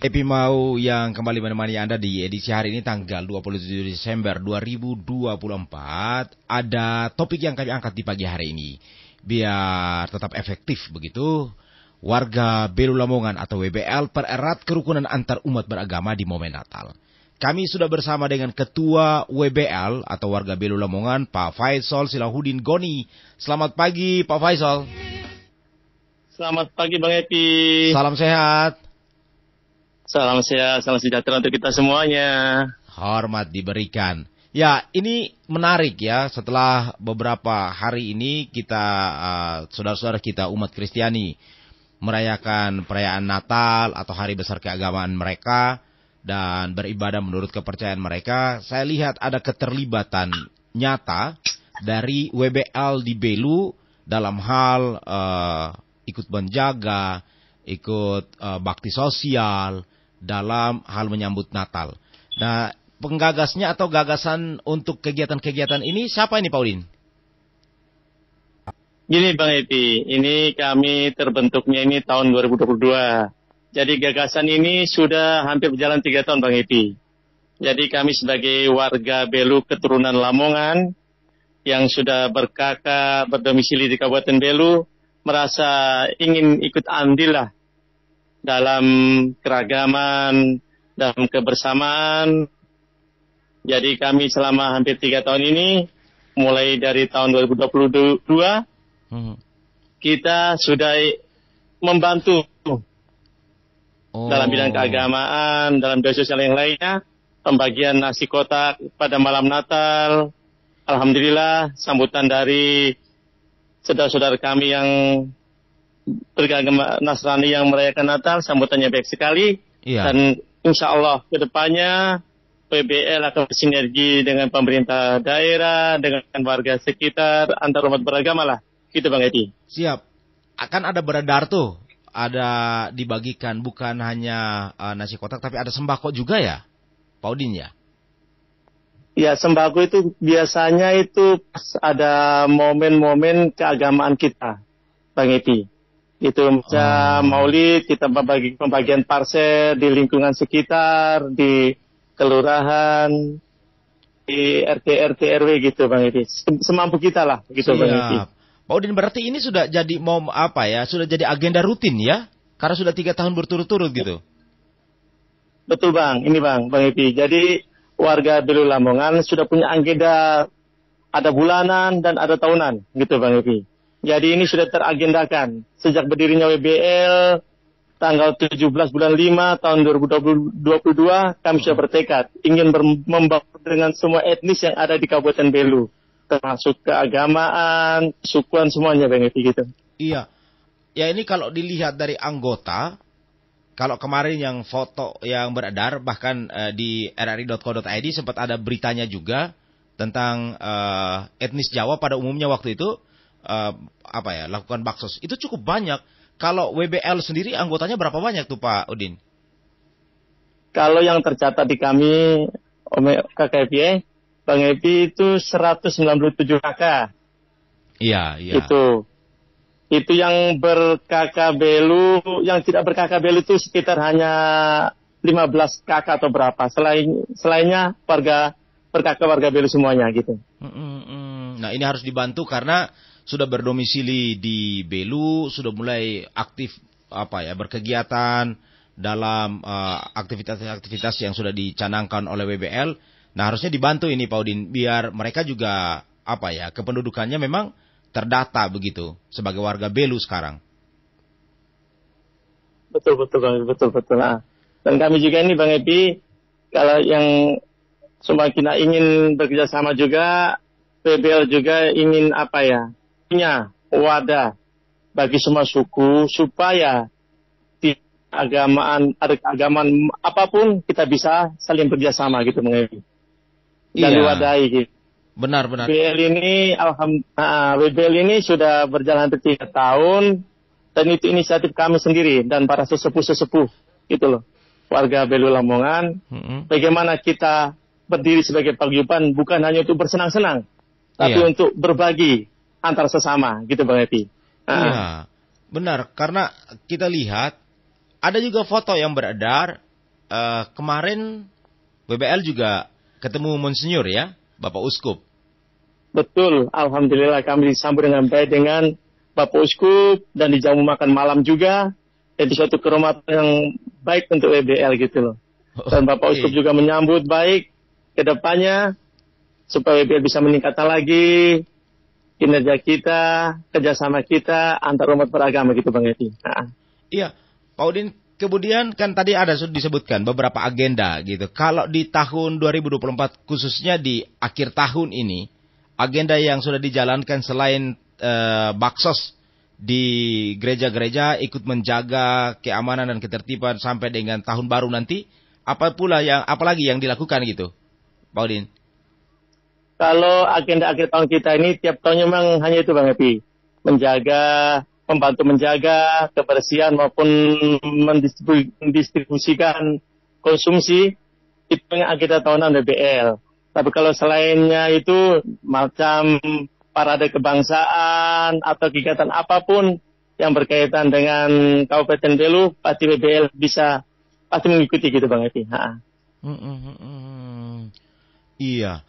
Epi Mau yang kembali menemani Anda di edisi hari ini tanggal 27 Desember 2024. Ada topik yang kami angkat di pagi hari ini. Biar tetap efektif begitu, warga Belu Lamongan atau WBL pererat kerukunan antar umat beragama di momen Natal. Kami sudah bersama dengan Ketua WBL atau warga Belu Lamongan, Pak Faisal Silahudin Goni. Selamat pagi Pak Faisal. Selamat pagi Bang Epi. Salam sehat. Salam sehat, salam sejahtera untuk kita semuanya. Hormat diberikan. Ya, ini menarik ya. Setelah beberapa hari ini kita, saudara-saudara kita umat Kristiani merayakan perayaan Natal atau hari besar keagamaan mereka dan beribadah menurut kepercayaan mereka. Saya lihat ada keterlibatan nyata dari WBL di Belu dalam hal ikut menjaga, ikut bakti sosial dalam hal menyambut Natal. Nah, penggagasnya atau gagasan untuk kegiatan-kegiatan ini siapa ini, Paulin? Gini Bang Epi, ini kami terbentuknya ini tahun 2022. Jadi gagasan ini sudah hampir berjalan 3 tahun Bang Epi. Jadi kami sebagai warga Belu keturunan Lamongan yang sudah berkakak berdomisili di Kabupaten Belu merasa ingin ikut andil lah dalam keragaman, dalam kebersamaan. Jadi kami selama hampir 3 tahun ini, mulai dari tahun 2022, kita sudah membantu dalam bidang keagamaan, dalam bidang sosial yang lainnya, pembagian nasi kotak pada malam Natal. Alhamdulillah, sambutan dari saudara-saudara kami yang beragama Nasrani yang merayakan Natal, sambutannya baik sekali. Iya. Dan insya Allah ke depannya PBL akan bersinergi dengan pemerintah daerah, dengan warga sekitar, antar umat beragama lah. Gitu Bang Edi. Siap. Akan ada beredar tuh, ada dibagikan bukan hanya nasi kotak, tapi ada sembako juga ya, Pak Udin ya? Ya, sembako itu biasanya itu ada momen-momen keagamaan kita, Bang Edi. Itu Maulid, kita pembagian parcel di lingkungan sekitar, di kelurahan, di RT RW gitu Bang Edi. Semampu kita lah gitu. Siap. Bang Edi. Pak Udin, berarti ini sudah jadi sudah jadi agenda rutin ya? Karena sudah 3 tahun berturut-turut gitu. Betul Bang, ini Bang Edi. Jadi warga Belu Lamongan sudah punya agenda, ada bulanan dan ada tahunan gitu Bang Edi. Jadi ini sudah teragendakan. Sejak berdirinya WBL, tanggal 17 bulan 5 tahun 2022, kami sudah bertekad ingin membangun dengan semua etnis yang ada di Kabupaten Belu. Termasuk keagamaan, sukuan semuanya Bang Epi gitu. Iya. Ya ini kalau dilihat dari anggota, kalau kemarin yang foto yang beredar, bahkan di rri.co.id sempat ada beritanya juga tentang etnis Jawa pada umumnya waktu itu, lakukan baksos. Itu cukup banyak. Kalau WBL sendiri anggotanya berapa banyak tuh Pak Udin? Kalau yang tercatat di kami KKP, Bang Epi itu 197 kakak. Iya. Itu yang berkakak Belu, yang tidak berkakak Belu itu sekitar hanya 15 kakak atau berapa. Selainnya berkakak warga Belu semuanya gitu. Nah ini harus dibantu karena sudah berdomisili di Belu, sudah mulai aktif berkegiatan dalam aktivitas-aktivitas yang sudah dicanangkan oleh WBL. Nah harusnya dibantu ini Pak Udin biar mereka juga kependudukannya memang terdata begitu sebagai warga Belu sekarang. Betul. Nah, dan kami juga ini Bang Epi, kalau yang semakin ingin bekerja sama juga, WBL juga ingin punya wadah bagi semua suku supaya di ada keagamaan apapun kita bisa saling bekerjasama gitu Bang Epi. Dan diwadahi gitu. Benar. WBL ini sudah berjalan hampir 3 tahun dan itu inisiatif kami sendiri dan para sesepuh gitu loh. Warga Belu Lamongan. Bagaimana kita berdiri sebagai paguyuban bukan hanya untuk bersenang-senang, tapi untuk berbagi antar sesama gitu Bang Epi. Iya, benar. Karena kita lihat ada juga foto yang beredar kemarin WBL juga ketemu Monsinyur ya, Bapak Uskup. Betul, alhamdulillah kami disambut dengan baik dengan Bapak Uskup dan dijamu makan malam juga. Itu suatu kehormatan yang baik untuk WBL gitu loh. Dan Bapak Uskup juga menyambut baik ke depannya supaya WBL bisa meningkatkan lagi kinerja kita, kerjasama kita antar umat beragama gitu Bang Edi. Iya, Pak Udin, kemudian kan tadi ada sudah disebutkan beberapa agenda gitu. Kalau di tahun 2024 khususnya di akhir tahun ini, agenda yang sudah dijalankan selain baksos di gereja-gereja ikut menjaga keamanan dan ketertiban sampai dengan tahun baru nanti, apalagi yang dilakukan gitu, Pak Udin? Kalau agenda akhir tahun kita ini tiap tahunnya memang hanya itu Bang Epi, membantu menjaga kebersihan maupun mendistribusikan konsumsi itu yang agenda tahunan WBL. Tapi kalau selainnya itu macam parade kebangsaan atau kegiatan apapun yang berkaitan dengan Kabupaten Belu, pasti WBL pasti mengikuti gitu Bang Epi. Iya.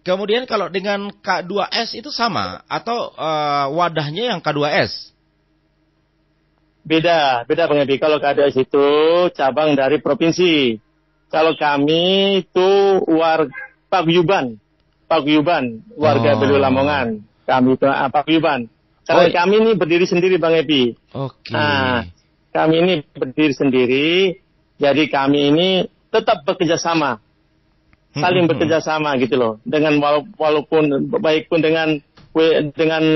Kemudian kalau dengan K2S itu sama atau wadahnya yang K2S? Beda Bang Epi. Kalau K2S itu cabang dari provinsi. Kalau kami itu paguyuban warga Belu Lamongan. Kami itu paguyuban. Karena kami ini berdiri sendiri Bang Epi. Oke. Nah, kami ini berdiri sendiri. Jadi kami ini tetap bekerja sama. Saling bekerja sama gitu loh. Dengan walaupun baik pun dengan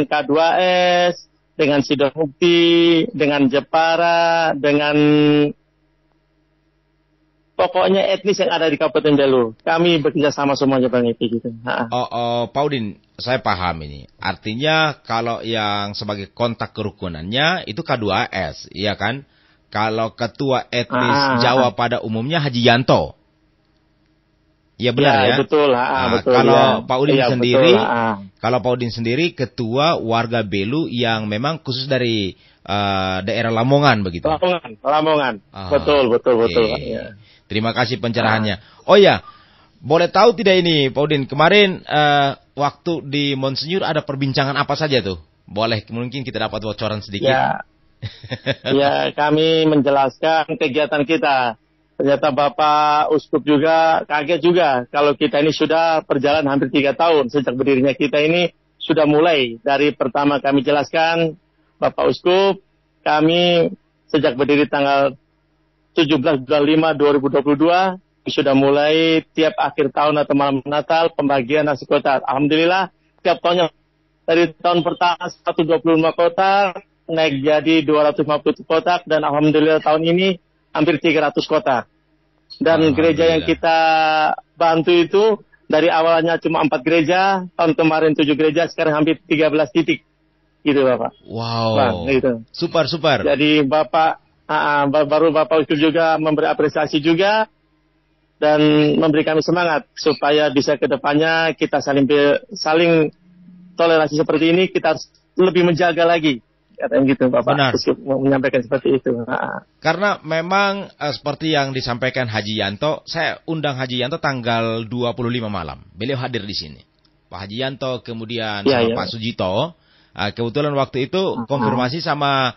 K2S, dengan Sidomukti, dengan Jepara, dengan pokoknya etnis yang ada di Kabupaten Belu. Kami bekerja sama semuanya Bang Epi gitu. Pak Udin, saya paham ini. Artinya kalau yang sebagai kontak kerukunannya itu K2S, iya kan? Kalau ketua etnis Jawa pada umumnya Haji Yanto. Iya benar ya. Betul. Betul. Kalau Pak Udin sendiri, kalau Pak Udin sendiri ketua warga Belu yang memang khusus dari daerah Lamongan begitu. Lamongan. Betul. Ya. Terima kasih pencerahannya. Oh ya, boleh tahu tidak ini Pak Udin, kemarin waktu di Monsinyur ada perbincangan apa saja tuh? Boleh mungkin kita dapat bocoran sedikit. Ya, kami menjelaskan kegiatan kita. Ternyata Bapak Uskup juga kaget juga kalau kita ini sudah berjalan hampir 3 tahun sejak berdirinya kita ini sudah mulai dari pertama kami jelaskan Bapak Uskup kami sejak berdiri tanggal 17 bulan 5 2022 sudah mulai tiap akhir tahun atau malam Natal pembagian nasi kotak. Alhamdulillah tiap tahunnya dari tahun pertama 125 kotak naik jadi 250 kotak dan alhamdulillah tahun ini hampir 300 kotak. Dan gereja yang kita bantu itu dari awalnya cuma 4 gereja, tahun kemarin 7 gereja, sekarang hampir 13 titik. Gitu Bapak. Wow. Bang, gitu. Super. Jadi baru Bapak Uskup juga memberi apresiasi juga dan memberi kami semangat supaya bisa ke depannya kita saling toleransi seperti ini, kita harus lebih menjaga lagi. Katanya gitu Bapak. Benar. Menyampaikan seperti itu. Karena memang seperti yang disampaikan Haji Yanto, saya undang Haji Yanto tanggal 25 malam. Beliau hadir di sini. Pak Haji Yanto kemudian sama Pak Sujito. Kebetulan waktu itu konfirmasi sama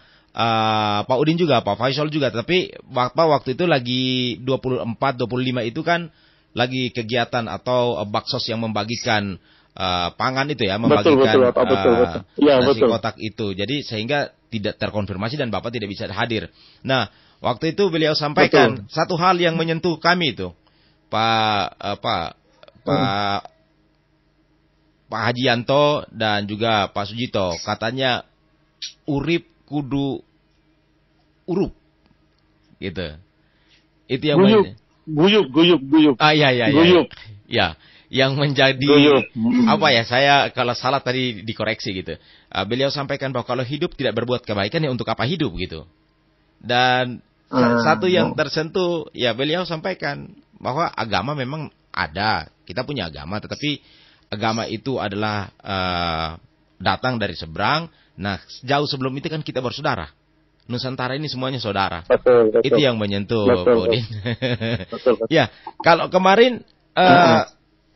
Pak Udin juga, Pak Faisal juga. Tapi waktu itu lagi 24-25 itu kan lagi kegiatan atau baksos yang membagikan pangan itu ya, membagikan betul. Nasi kotak itu. Jadi sehingga tidak terkonfirmasi dan Bapak tidak bisa hadir. Nah, waktu itu beliau sampaikan satu hal yang menyentuh kami itu. Pak Haji Yanto dan juga Pak Sujito katanya urip kudu urup. Gitu. Itu yang guyup. Iya. Guyup. Ya. Yang menjadi apa ya, saya kalau salah tadi dikoreksi gitu. Beliau sampaikan bahwa kalau hidup tidak berbuat kebaikan ya untuk apa hidup gitu. Dan satu yang tersentuh ya beliau sampaikan bahwa agama memang ada, kita punya agama, tetapi agama itu adalah datang dari seberang. Nah jauh sebelum itu kan kita bersaudara. Nusantara ini semuanya saudara. Betul. Itu yang menyentuh, Pak Udin. Betul. Ya, kalau kemarin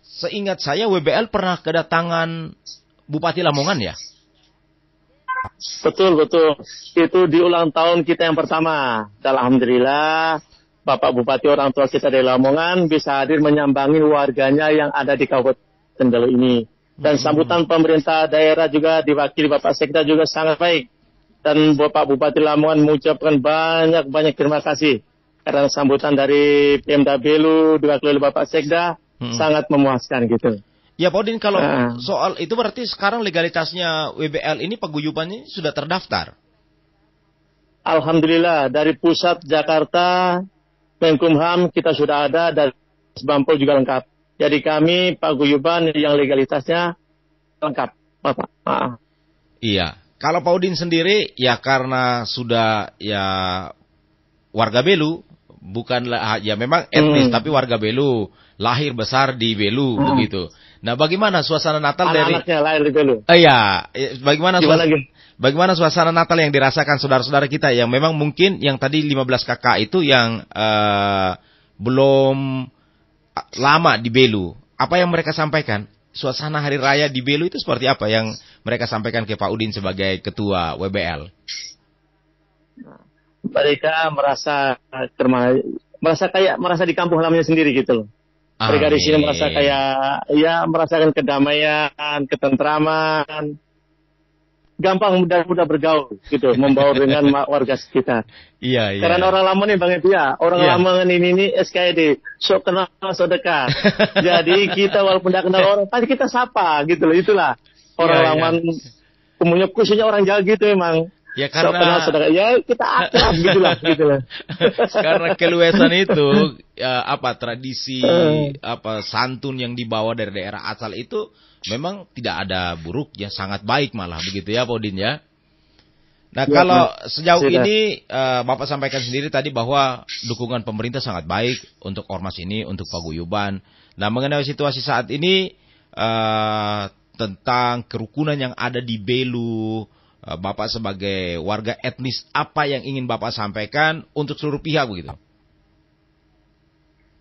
seingat saya WBL pernah kedatangan Bupati Lamongan ya? Betul. Itu di ulang tahun kita yang pertama. Alhamdulillah, Bapak Bupati orang tua kita dari Lamongan bisa hadir menyambangi warganya yang ada di Kabupaten Belu ini. Dan sambutan pemerintah daerah juga diwakili Bapak Sekda juga sangat baik. Dan Bapak Bupati Lamongan mengucapkan banyak terima kasih. Karena sambutan dari Pemda Belu diwakili oleh Bapak Sekda sangat memuaskan gitu. Ya Pak Udin, kalau soal itu berarti sekarang legalitasnya WBL ini paguyubannya sudah terdaftar? Alhamdulillah, dari pusat Jakarta, Menkumham kita sudah ada, dan Bampol juga lengkap. Jadi kami paguyuban yang legalitasnya lengkap, Bapak. Iya. Kalau Pak Udin sendiri, ya karena sudah ya warga Belu, bukanlah ya memang etnis, tapi warga Belu, lahir besar di Belu, begitu. Nah, bagaimana suasana Natal Anak-anaknya lahir di Belu? Iya, bagaimana suasana Natal yang dirasakan saudara-saudara kita yang memang mungkin yang tadi 15 kakak itu yang belum lama di Belu. Apa yang mereka sampaikan? Suasana hari raya di Belu itu seperti apa yang mereka sampaikan ke Pak Udin sebagai ketua WBL? Mereka merasa di kampung halamannya sendiri gitu loh. Mereka di sini merasa kayak merasakan kedamaian, ketentraman. Gampang mudah bergaul gitu, membaur dengan warga sekitar. Iya. Karena orang Lamongan ini Bang Edi ya, orang Lamongan ini SKD, sok kenal sok dekat. Jadi kita walaupun tidak kenal orang, pasti kita sapa gitu loh. Itulah orang Lamongan, umumnya khususnya orang Jawa gitu emang. Ya karena kenal saudara, ya kita akrab gitulah. Karena keluasan itu tradisi santun yang dibawa dari daerah asal itu memang tidak ada buruk, ya sangat baik malah begitu ya Pak Udin ya. Nah kalau sejauh ini Bapak sampaikan sendiri tadi bahwa dukungan pemerintah sangat baik untuk ormas ini, untuk paguyuban. Nah mengenai situasi saat ini tentang kerukunan yang ada di Belu, Bapak sebagai warga etnis, apa yang ingin Bapak sampaikan untuk seluruh pihak begitu?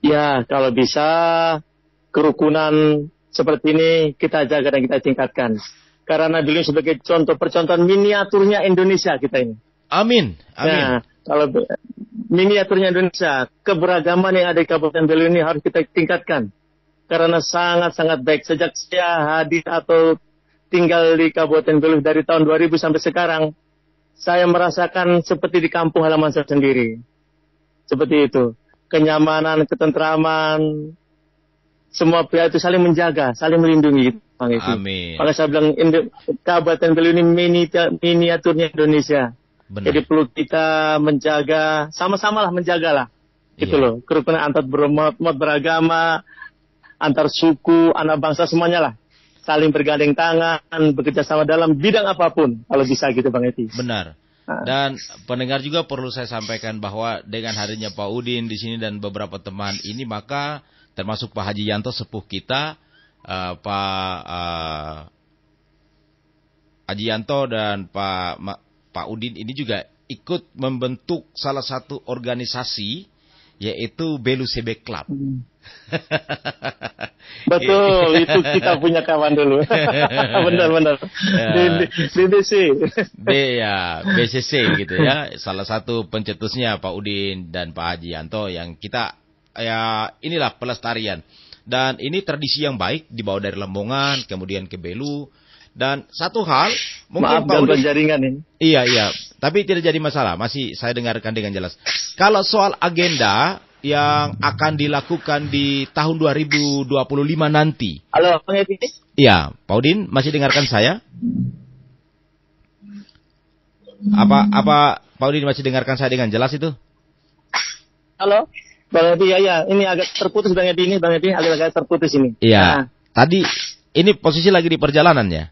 Ya, kalau bisa kerukunan seperti ini kita jaga dan kita tingkatkan. Karena Belu sebagai contoh percontohan miniaturnya Indonesia kita ini. Amin. Nah, kalau miniaturnya Indonesia, keberagaman yang ada di Kabupaten Belu ini harus kita tingkatkan. Karena sangat-sangat baik. Sejak saya hadir atau tinggal di Kabupaten Belu dari tahun 2000 sampai sekarang, saya merasakan seperti di kampung halaman saya sendiri. Seperti itu. Kenyamanan, ketentraman, semua pihak itu saling menjaga, saling melindungi. Amin. Makanya saya bilang, Kabupaten Belu ini miniaturnya Indonesia. Benar. Jadi perlu kita menjaga, sama-sama lah menjagalah. Gitu loh, kerukunan antar beragama, antar suku, anak bangsa semuanya lah. Saling bergandeng tangan, bekerja sama dalam bidang apapun, kalau bisa gitu Bang Eti. Benar. Dan pendengar juga perlu saya sampaikan bahwa dengan hadirnya Pak Udin di sini dan beberapa teman ini, maka termasuk Pak Haji Yanto sepuh kita, Pak Haji Yanto dan Pak Udin ini juga ikut membentuk salah satu organisasi, yaitu Belu CB Club. Betul, itu kita punya kawan dulu. Benar-benar. BBC. BCC gitu ya. Salah satu pencetusnya Pak Udin dan Pak Haji Yanto yang kita inilah pelestarian. Dan ini tradisi yang baik dibawa dari Lamongan kemudian ke Belu. Dan satu hal, mungkin Pak Udin jaringan ini. Iya, tapi tidak jadi masalah. Masih saya dengarkan dengan jelas. Kalau soal agenda yang akan dilakukan di tahun 2025 nanti. Halo, Bang Edi. Iya, Pak Udin masih dengarkan saya? Apa Pak Udin masih dengarkan saya dengan jelas itu? Halo, Bang Edi, ya, ini agak terputus Bang Edi ini, agak terputus ini. Iya. Tadi ini posisi lagi di perjalanan ya?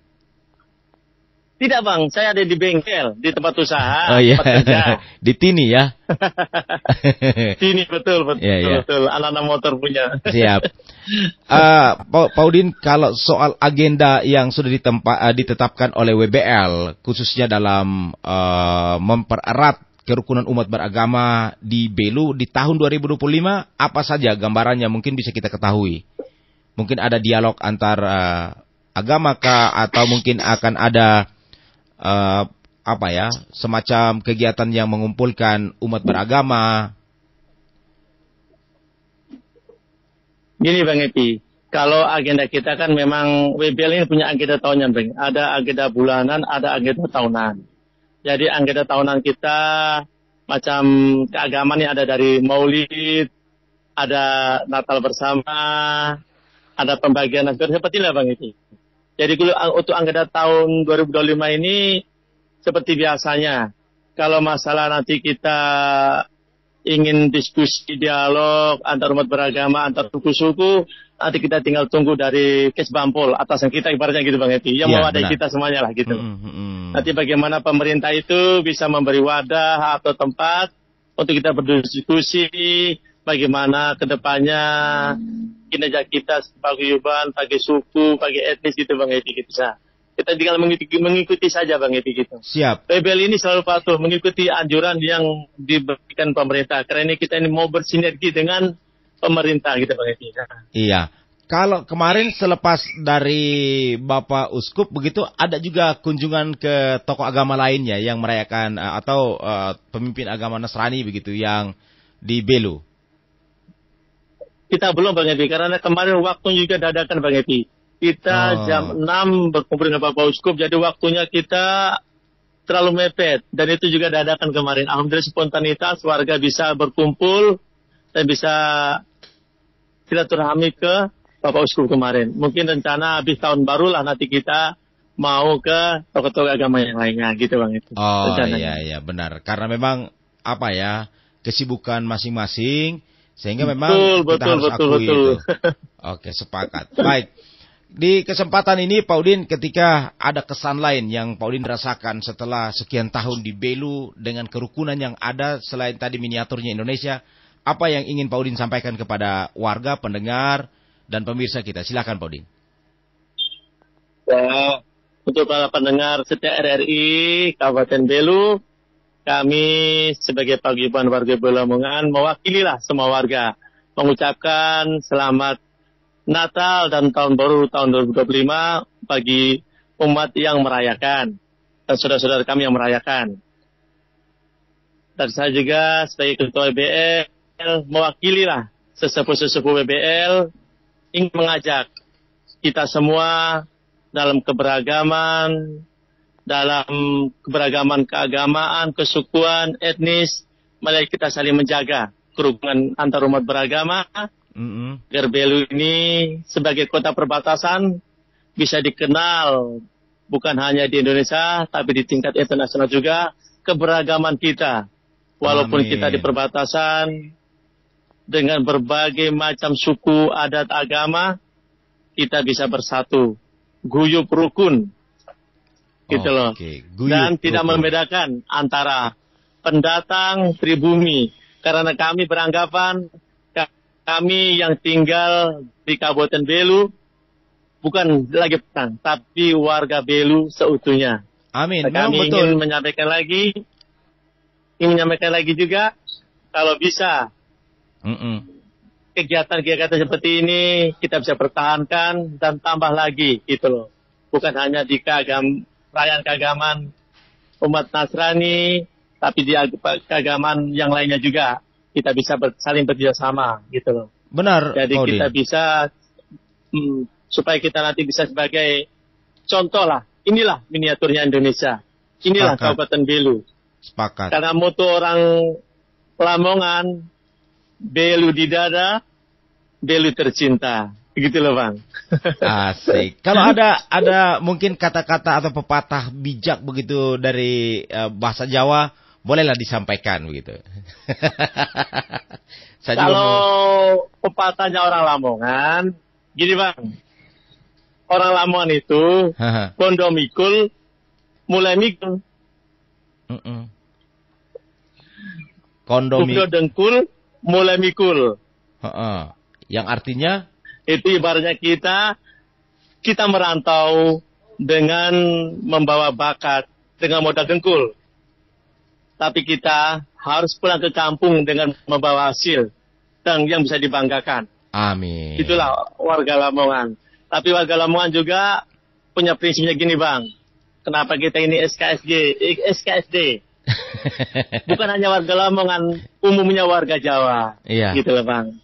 Tidak Bang, saya ada di bengkel, di tempat usaha, tempat kerja. Di Tini ya? Tini, betul. Anak-anak motor punya. Siap. Pak Udin, kalau soal agenda yang sudah ditetapkan oleh WBL, khususnya dalam mempererat kerukunan umat beragama di Belu di tahun 2025 apa saja gambarannya mungkin bisa kita ketahui? Mungkin ada dialog antar agama kah, atau mungkin akan ada semacam kegiatan yang mengumpulkan umat beragama? Gini Bang Epi, kalau agenda kita kan memang WBL ini punya agenda tahunan, Bang. Ada agenda bulanan, ada agenda tahunan. Jadi agenda tahunan kita macam keagamaan yang ada dari Maulid, ada Natal bersama, ada pembagian naskah, seperti inilah Bang Epi. Jadi untuk agenda tahun 2025 ini seperti biasanya. Kalau masalah nanti kita ingin diskusi dialog antar umat beragama, antar suku-suku, nanti kita tinggal tunggu dari Kesbampol atasan kita ibaratnya gitu Bang Epi, yang mewadai kita semuanya lah gitu. Nanti bagaimana pemerintah itu bisa memberi wadah atau tempat untuk kita berdiskusi bagaimana kedepannya kinerja kita paguyuban, bagi suku, bagi etnis gitu Bang Epi gitu. Kita tinggal mengikuti saja Bang Epi gitu. Siap. PBL ini selalu patuh mengikuti anjuran yang diberikan pemerintah. Karena kita ini mau bersinergi dengan pemerintah gitu Bang Epi. Iya. Kalau kemarin selepas dari Bapak Uskup begitu, ada juga kunjungan ke tokoh agama lainnya yang merayakan atau pemimpin agama Nasrani begitu yang di Belu. Kita belum Bang Epi, karena kemarin waktunya juga dadakan Bang Epi. Kita jam 6 berkumpul dengan Bapak Uskup, jadi waktunya kita terlalu mepet. Dan itu juga dadakan kemarin. Alhamdulillah spontanitas, warga bisa berkumpul dan bisa silaturahmi ke Bapak Uskup kemarin. Mungkin rencana habis tahun baru lah nanti kita mau ke tokoh-tokoh agama yang lainnya gitu Bang. Itu oh iya benar. Karena memang kesibukan masing-masing sehingga memang kita harus akui itu. Oke, sepakat. Baik. Di kesempatan ini Pak Udin, ketika ada kesan lain yang Pak Udin rasakan setelah sekian tahun di Belu dengan kerukunan yang ada selain tadi miniaturnya Indonesia, apa yang ingin Pak Udin sampaikan kepada warga, pendengar, dan pemirsa kita? Silakan Pak Udin. Ya, untuk para pendengar setia RRI Kabupaten Belu, kami sebagai paguyuban warga Belu Lamongan mewakililah semua warga mengucapkan selamat Natal dan Tahun Baru tahun 2025 bagi umat yang merayakan dan saudara-saudara kami yang merayakan. Dan saya juga sebagai Ketua WBL mewakililah sesepuh-sesepuh WBL ingin mengajak kita semua dalam keberagaman keagamaan, kesukuan, etnis, mari kita saling menjaga kerukunan antar umat beragama. Agar Belu ini sebagai kota perbatasan bisa dikenal bukan hanya di Indonesia tapi di tingkat internasional juga keberagaman kita. Walaupun kita di perbatasan dengan berbagai macam suku, adat, agama, kita bisa bersatu, guyup rukun. Gitu loh. Dan tidak membedakan antara pendatang pribumi, karena kami beranggapan kami yang tinggal di Kabupaten Belu bukan lagi petang, tapi warga Belu seutuhnya. Amin. Kami ingin menyampaikan lagi juga, kalau bisa kegiatan-kegiatan seperti ini kita bisa pertahankan dan tambah lagi, gitu loh. Bukan hanya di perayaan keagamaan umat Nasrani, tapi di keagamaan yang lainnya juga. Kita bisa saling bekerjasama gitu loh. Benar. Jadi kita bisa supaya kita nanti bisa sebagai contoh lah. Inilah miniaturnya Indonesia. Inilah Kabupaten Belu. Sepakat. Karena moto orang Lamongan, Belu di dada, Belu tercinta. Begitu loh Bang. Asik. Kalau ada mungkin kata-kata atau pepatah bijak begitu dari bahasa Jawa, bolehlah disampaikan begitu. Kalau pepatahnya orang Lamongan, gini Bang. Orang Lamongan itu bondo mikul, mulai mikul. Kondo dengkul, mulai mikul. Yang artinya? Itu ibaratnya kita merantau dengan membawa bakat, dengan modal dengkul. tapi kita harus pulang ke kampung dengan membawa hasil dan yang bisa dibanggakan. Amin. Itulah warga Lamongan. Tapi warga Lamongan juga punya prinsipnya gini, Bang. Kenapa kita ini SKSD? Bukan hanya warga Lamongan, umumnya warga Jawa. Iya. Gitu loh, Bang.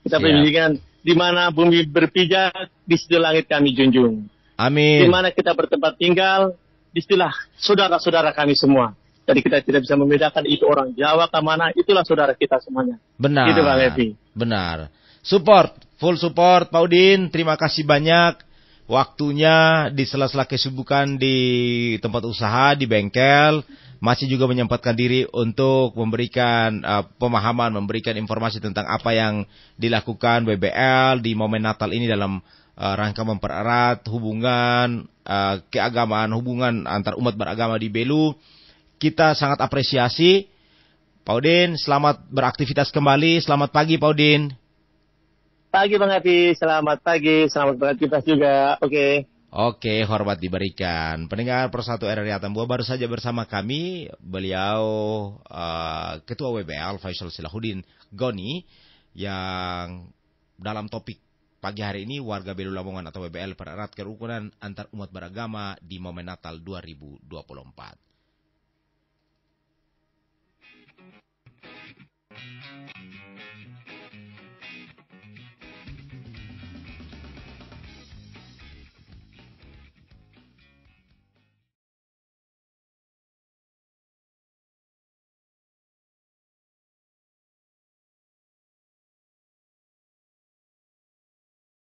Kita pendidikan di mana bumi berpijak, di situ langit kami junjung. Amin. Di mana kita bertempat tinggal, di situlah saudara-saudara kami semua. Jadi kita tidak bisa membedakan itu orang Jawa ke mana, itulah saudara kita semuanya. Benar. Gitu, Bang Evi. Benar. Support, full support Pak Udin. Terima kasih banyak waktunya di sela-sela kesibukan di tempat usaha, di bengkel. Masih juga menyempatkan diri untuk memberikan pemahaman, memberikan informasi tentang apa yang dilakukan WBL di momen Natal ini dalam rangka mempererat hubungan keagamaan, hubungan antar umat beragama di Belu. Kita sangat apresiasi. Pak Udin, selamat beraktivitas kembali. Selamat pagi Pak Udin. Pagi Bang Evi, selamat pagi, selamat beraktivitas juga. Oke, hormat diberikan. Pendengar Persatu RRI Atambua baru saja bersama kami, beliau Ketua WBL Faisal Silahuddin Goni, yang dalam topik pagi hari ini warga Belu Lamongan atau WBL pererat kerukunan antar umat beragama di momen Natal 2024.